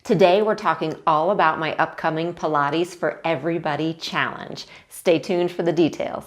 Today, we're talking all about my upcoming Pilates for Everybody challenge. Stay tuned for the details.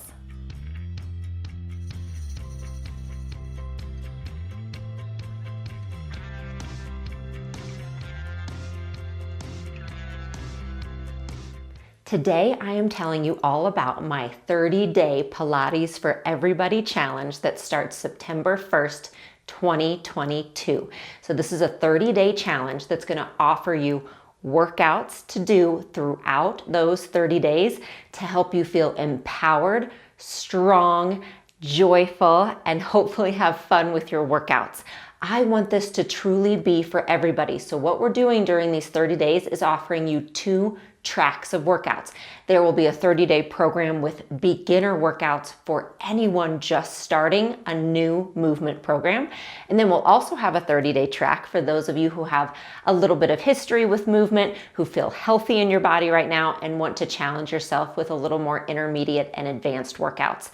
Today, I am telling you all about my 30-day Pilates for Everybody challenge that starts September 1st, 2022. So this is a 30-day challenge that's going to offer you workouts to do throughout those 30 days to help you feel empowered, strong, joyful, and hopefully have fun with your workouts. I want this to truly be for everybody. So what we're doing during these 30 days is offering you 2 tracks of workouts. There will be a 30-day program with beginner workouts for anyone just starting a new movement program. And then we'll also have a 30-day track for those of you who have a little bit of history with movement, who feel healthy in your body right now and want to challenge yourself with a little more intermediate and advanced workouts.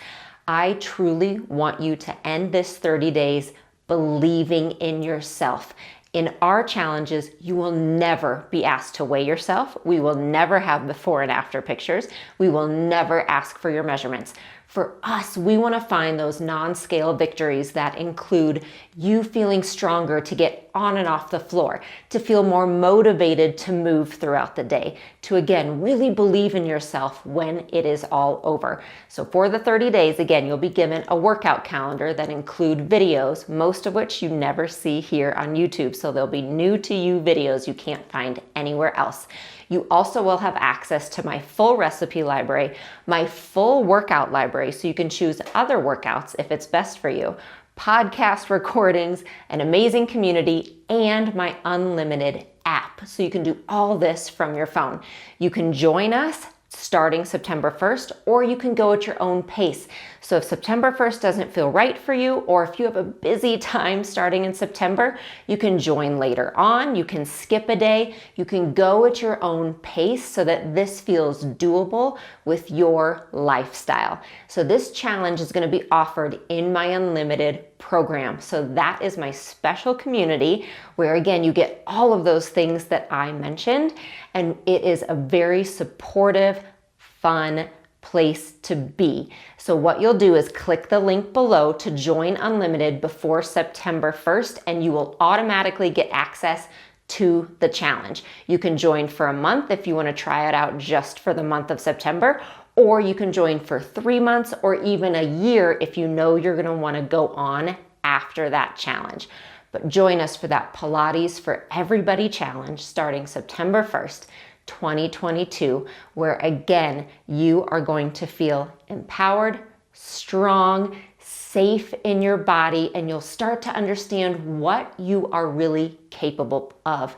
I truly want you to end this 30 days believing in yourself. In our challenges, you will never be asked to weigh yourself. We will never have before and after pictures. We will never ask for your measurements. For us, we want to find those non-scale victories that include you feeling stronger to get on and off the floor, to feel more motivated to move throughout the day, to again, really believe in yourself when it is all over. So for the 30 days, again, you'll be given a workout calendar that include videos, most of which you never see here on YouTube. So they'll be new to you videos you can't find anywhere else. You also will have access to my full recipe library, my full workout library, so you can choose other workouts if it's best for you, podcast recordings, an amazing community, and my unlimited app. So you can do all this from your phone. You can join us starting September 1st, or you can go at your own pace. So if September 1st doesn't feel right for you, or if you have a busy time starting in September, you can join later on, you can skip a day, you can go at your own pace so that this feels doable with your lifestyle. So this challenge is going to be offered in my unlimited program. So that is my special community where again, you get all of those things that I mentioned, and it is a very supportive, fun place to be. So what you'll do is click the link below to join Unlimited before September 1st, and you will automatically get access to the challenge. You can join for a month if you want to try it out just for the month of September, or you can join for 3 months or even a year if you know you're going to want to go on after that challenge. But join us for that Pilates for Everybody challenge starting September 1st, 2022, where again, you are going to feel empowered, strong, safe in your body, and you'll start to understand what you are really capable of.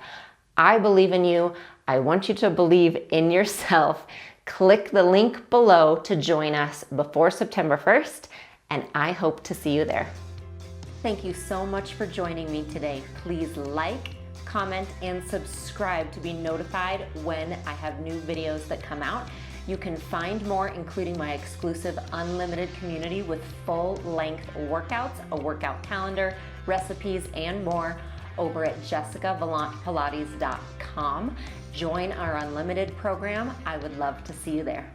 I believe in you. I want you to believe in yourself. Click the link below to join us before September 1st, and I hope to see you there. Thank you so much for joining me today. Please like, comment, and subscribe to be notified when I have new videos that come out. You can find more, including my exclusive unlimited community with full-length workouts, a workout calendar, recipes, and more over at jessicavalantpilates.com. Join our unlimited program. I would love to see you there.